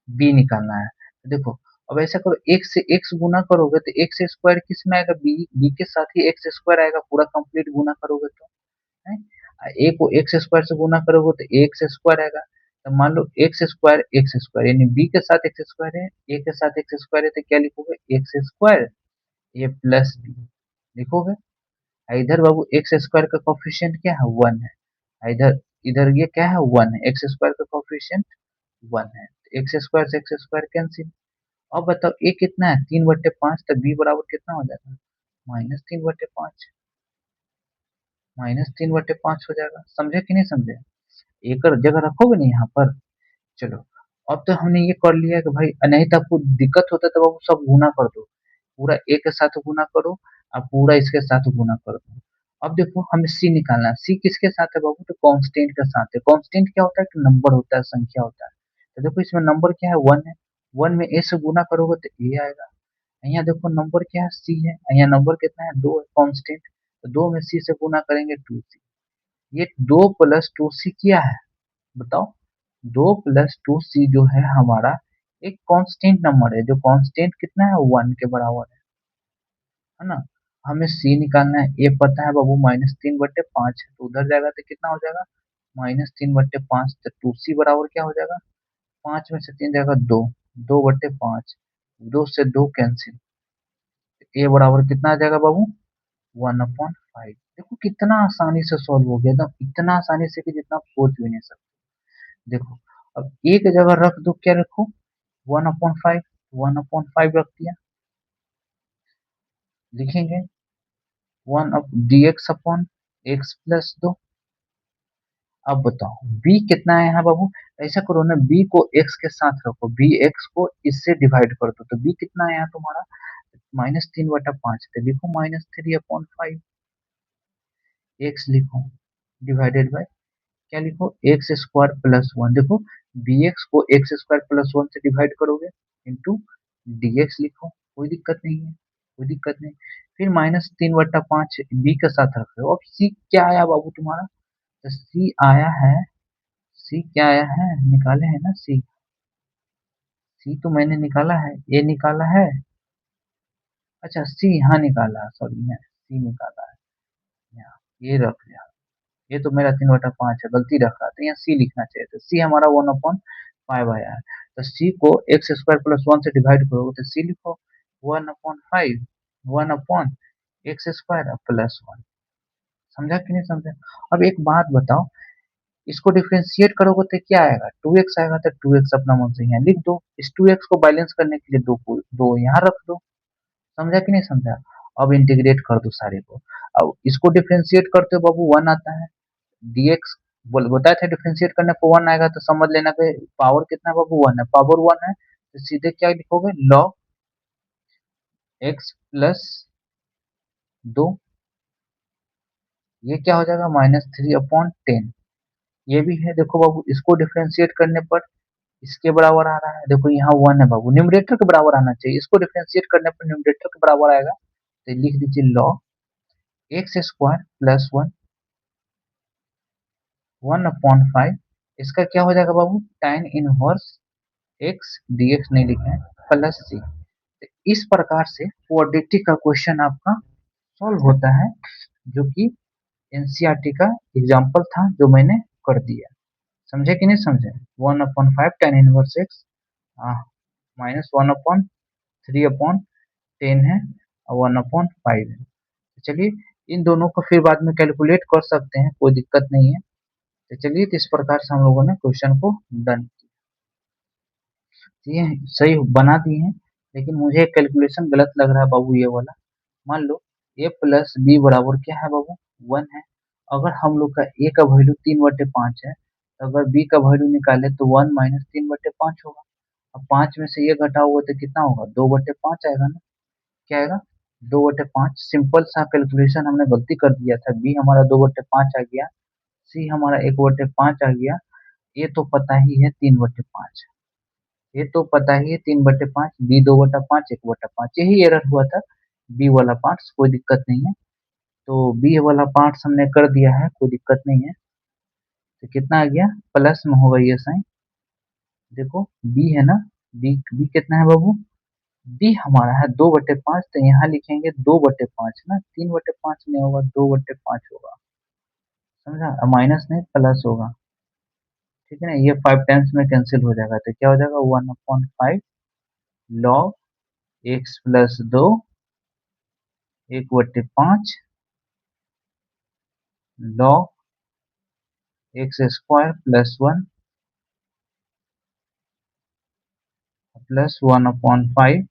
बी निकालना है। तो देखो अब ऐसा करो, एक से एक्स गुना करोगे तो एक्स स्क्वायर किस में आएगा, बी, बी के साथ ही एक्स स्क्वायर आएगा, पूरा कंप्लीट गुना करोगे तो है। ए को एक्स स्क्वायर से गुना करोगे तो एक्स स्क्वायर आएगा। तो मान लो एक्स स्क्वायर यानी बी के साथ एक्स स्क्वायर है, ए के साथ एक्स स्क्वायर है, तो क्या लिखोगे, एक्स स्क्वायर ए प्लस बी लिखोगे। इधर बाबू एक्स स्क्वायर का कोफिशिएंट क्या है, वन है। इधर इधर ये क्या है, वन है, एक्स स्क्वायर का कोफिशिएंट वन है। एक्स स्क्वायर से एक्स स्क्वायर कैंसिल। अब बताओ ए कितना है, 3/5, तो बी बराबर कितना हो जाएगा, -3/5, -3/5 हो जाएगा। समझे कि नहीं समझे? एक जगह रखोगे नहीं यहाँ पर। चलो अब तो हमने ये कर लिया कि भाई, नहीं तो आपको दिक्कत होता तो बाबू सब गुना कर दो, पूरा ए के साथ गुना करो और पूरा इसके साथ गुना कर दो। अब देखो हमें सी निकालना है, सी किसके साथ है बाबू, तो कांस्टेंट के साथ है। कांस्टेंट क्या होता है, कि नंबर होता है, संख्या होता है। तो देखो इसमें नंबर क्या है, 1 है। 1 में ए से गुना करोगे तो ए आएगा। यहाँ देखो नंबर क्या है, सी है। यहाँ नंबर कितना है, 2 है, कांस्टेंट। तो 2 में सी से गुना करेंगे 2c। ये 2 प्लस 2c क्या है बताओ। 2 प्लस 2c जो है हमारा एक कांस्टेंट नंबर है, जो कांस्टेंट कितना है, 1 के बराबर है ना। हमें सी निकालना है, ए पता है बाबू -3/5 है, तो उधर जाएगा तो कितना हो जाएगा, -3/5। तो 2c बराबर क्या हो जाएगा, 5 में से 3 जाएगा 2, 2/5, 2 से 2 कैंसिल। ए बराबर कितना आ जाएगा बाबू, 1/5। देखो कितना आसानी से सॉल्व हो गया, एकदम इतना आसानी से कि जितना आप सोच भी नहीं सकते। देखो अब एक जगह रख दो, क्या रखो, 1/5। 1/5 रख दिया, लिखेंगे 1 dx/x+2। अब बताओ b कितना है यहाँ बाबू। ऐसा करो ना, b को x के साथ रखो, b x को इससे डिवाइड कर दो, तो b कितना है यहाँ तुम्हारा, -3/5। तो लिखो -3/5, x लिखो, डिवाइडेड बाय क्या लिखो, x² + 1। देखो bx को x² + 1 से डिवाइड करोगे, इंटू dx लिखो, कोई दिक्कत नहीं है, कोई दिक्कत नहीं। फिर -3/5 b के साथ रख रहे हो। अब c क्या आया बाबू तुम्हारा, तो c आया है, c क्या आया है, निकाले है ना c। c तो मैंने निकाला है, a निकाला है, अच्छा c यहाँ निकाला है, सॉरी मैं c निकाला है यहाँ, ये रख लिया। ये तो मेरा 3/5 है, गलती रख रहा था, यहाँ सी लिखना चाहिए था। सी हमारा 1/5 आया है। तो सी को x² + 1 से डिवाइड करोगे तो सी लिखो 1/5, 1/x² + 1। समझा कि नहीं समझा। अब एक बात बताओ, इसको डिफ्रेंशिएट करोगे तो क्या आएगा, 2x आएगा। तो 2x अपना मन से यहाँ लिख दो, इस 2x को बैलेंस करने के लिए दो यहाँ रख दो। समझा कि नहीं समझा। अब इंटीग्रेट कर दो सारे को। अब इसको डिफ्रेंशिएट करते हो बाबू 1 आता है, dx बताया था डिफरेंशिएट करने को 1 आएगा, तो समझ लेना कि पावर कितना है बाबू, 1 है, पावर 1 है, तो सीधे क्या लिखोगे, log x+2। ये क्या हो जाएगा, -3/10। ये भी है, देखो बाबू इसको डिफरेंशिएट करने पर इसके बराबर आ रहा है, देखो यहाँ 1 है बाबू, न्यूमरेटर के बराबर आना चाहिए, इसको डिफरेंशिएट करने पर न्यूमरेटर के बराबर आएगा। तो लिख दीजिए log x² + 1, 1/5। इसका क्या हो जाएगा बाबू, tan इनवर्स x dx नहीं लिखे हैं, +c। इस प्रकार से क्वाड्रेटिक का क्वेश्चन आपका सॉल्व होता है, जो कि एनसीईआरटी का एग्जाम्पल था जो मैंने कर दिया। समझे कि नहीं समझे। 1/5 tan इनवर्स x -1/3/10 है और 1/5 है। चलिए इन दोनों को फिर बाद में कैलकुलेट कर सकते हैं, कोई दिक्कत नहीं है। तो चलिए तो इस प्रकार से हम लोगों ने क्वेश्चन को डन किया, सही बना दिए हैं। लेकिन मुझे कैलकुलेशन गलत लग रहा है बाबू, ये वाला। मान लो a+b बराबर क्या है बाबू, 1 है। अगर हम लोग का a का वैल्यू 3/5 है, तो अगर b का वैल्यू निकाले तो 1 - 3/5 होगा। अब 5 में से ये घटाओगे तो कितना होगा, 2/5 आएगा ना। क्या आएगा, 2/5। सिंपल सा कैलकुलेशन हमने गलती कर दिया था, b हमारा 2/5 आ गया, c हमारा 1/5 आ गया। ये तो पता ही है 3/5, ये तो पता ही है 3/5, बी 2/5, 1/5, यही एरर हुआ था। बी वाला पार्ट्स कोई दिक्कत नहीं है, तो बी वाला पार्ट्स हमने कर दिया है, कोई दिक्कत नहीं है। तो कितना आ गया, प्लस में होगा ये साइन। देखो बी है ना, बी कितना है बाबू, बी हमारा है 2/5, तो यहाँ लिखेंगे 2/5 ना, 3/5 नहीं होगा, 2/5 होगा। समझा, माइनस नहीं प्लस होगा, ठीक है ना। ये 5 टाइम्स में कैंसिल हो जाएगा, तो क्या हो जाएगा, 1/5 log x+2 1/5 log x² + 1 +1/5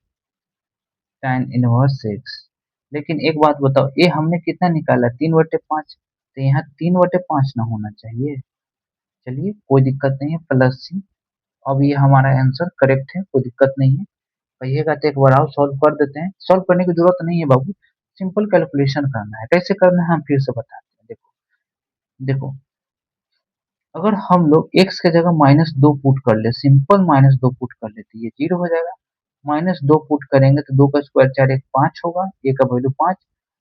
tan inverse x। लेकिन एक बात बताओ, ये हमने कितना निकाला, 3/5, तो यहाँ 3/5 ना होना चाहिए। चलिए कोई दिक्कत नहीं है, +c। अब ये हमारा आंसर करेक्ट है, कोई दिक्कत नहीं है। कहिएगा तो एक बार और सॉल्व कर देते हैं। सॉल्व करने की जरूरत नहीं है बाबू, सिंपल कैलकुलेशन करना है। कैसे करना है हम फिर से बताते हैं। देखो देखो अगर हम लोग x के जगह -2 पुट कर ले, सिंपल -2 पुट कर ले तो ये 0 हो जाएगा। -2 पुट करेंगे तो 2 का स्क्वायर 4 1 5 होगा, a का वैल्यू 5।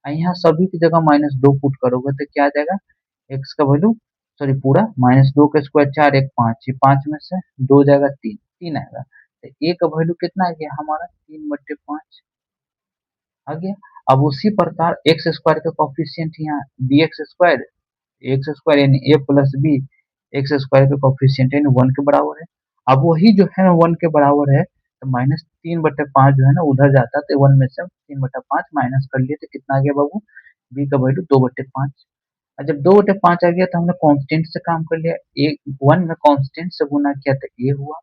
यहाँ सभी की जगह -2 पुट करोगे तो क्या आ जाएगा, x का वैल्यू सॉरी पूरा -2 का स्क्वायर 4 1 5, ये 5 में से 2 जाएगा 3, 3 आएगा। तो a का वैल्यू कितना आ गया हमारा 3/5 आ गया। अब उसी प्रकार एक्स स्क्वायर का कोफिशिएंट यहाँ bx स्क्वायर, एक्स स्क्वायर यानी a plus B, X square का कोफिशिएंट यानी 1 के बराबर है। अब वही जो है ना 1 के बराबर है तो -3/5 जो है ना उधर जाता है, तो 1 में से 3/5 माइनस कर लिए तो कितना आ गया बाबू, b का वैल्यू 2/5। और जब 2/5 आ गया तो हमने कांस्टेंट से काम कर लिया, एक 1 में कांस्टेंट से गुना किया तो a हुआ,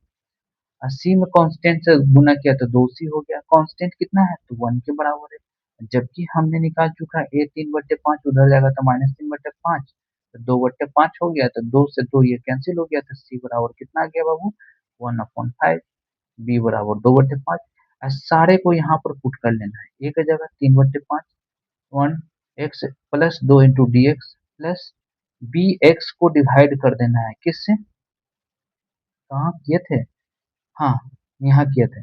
और c में कांस्टेंट से गुना किया तो 2c हो गया। कांस्टेंट कितना है तो 1 के बराबर है, जबकि हमने निकाल चुका है a 3/5 उधर जाएगा तो -3/5, तो 2/5 हो गया, तो 2 से 2 ये कैंसिल हो गया, तो c बराबर कितना आ गया बाबू 1/5, b बराबर 2/5। सारे को यहाँ पर पुट कर लेना है, a की जगह 3/5, 1 x plus 2 into D X plus B X को डिवाइड कर देना है किससे, कहाँ किए थे, हाँ यहाँ किए थे,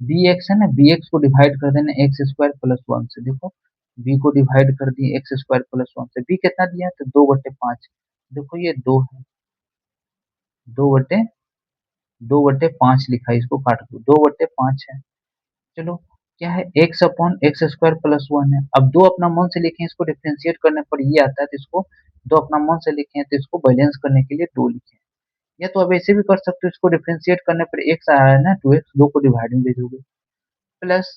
बी एक्स है ना, बी एक्स को डिवाइड कर देना एक्स स्क्वायर प्लस 1 से। देखो बी को डिवाइड कर दिए एक्स स्क्वायर प्लस 1 से, बी कितना दिया है तो 2/5। देखो ये 2 है, 2 बटे 5 लिखा है, इसको काट दो, 2/5 है। चलो क्या है x upon X square plus 1 है। अब दो अपना मन से लिखे, इसको डिफ्रेंशिएट करने पर ये आता है, तो इसको दो अपना मन से लिखे हैं तो इसको बैलेंस करने के लिए 2 लिखे। या तो अब ऐसे भी कर सकते हो, इसको डिफ्रेंशिएट करने पर एक्स आया है ना 2x, 2 को डिवाइड में भेजोगे, plus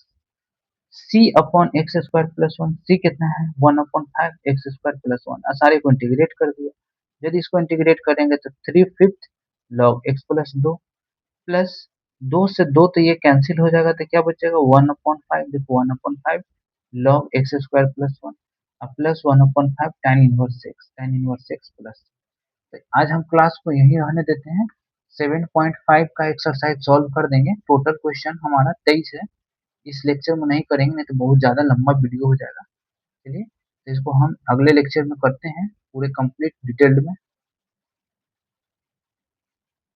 C upon X square plus 1, सी कितना है 1/5 एक्स स्क्वायर प्लस 1, सारे को इंटीग्रेट कर दिया। यदि इसको इंटीग्रेट करेंगे तो 3/5 लॉग एक्स प्लस 2 प्लस 2 से 2 तो ये कैंसिल हो जाएगा, तो क्या बचेगा 1/5, देखो 1/5 log x square plus 1 plus 1/5 tan inverse x plus. तो आज हम क्लास को यहीं रहने देते हैं, 7.5 का एक्सरसाइज सॉल्व कर देंगे। टोटल क्वेश्चन हमारा 23 है, इस लेक्चर में नहीं करेंगे नहीं तो बहुत ज़्यादा लंबा वीडियो हो जाएगा। चलिए तो इसको हम अगले लेक्चर में करते हैं पूरे कंप्लीट डिटेल्ड में।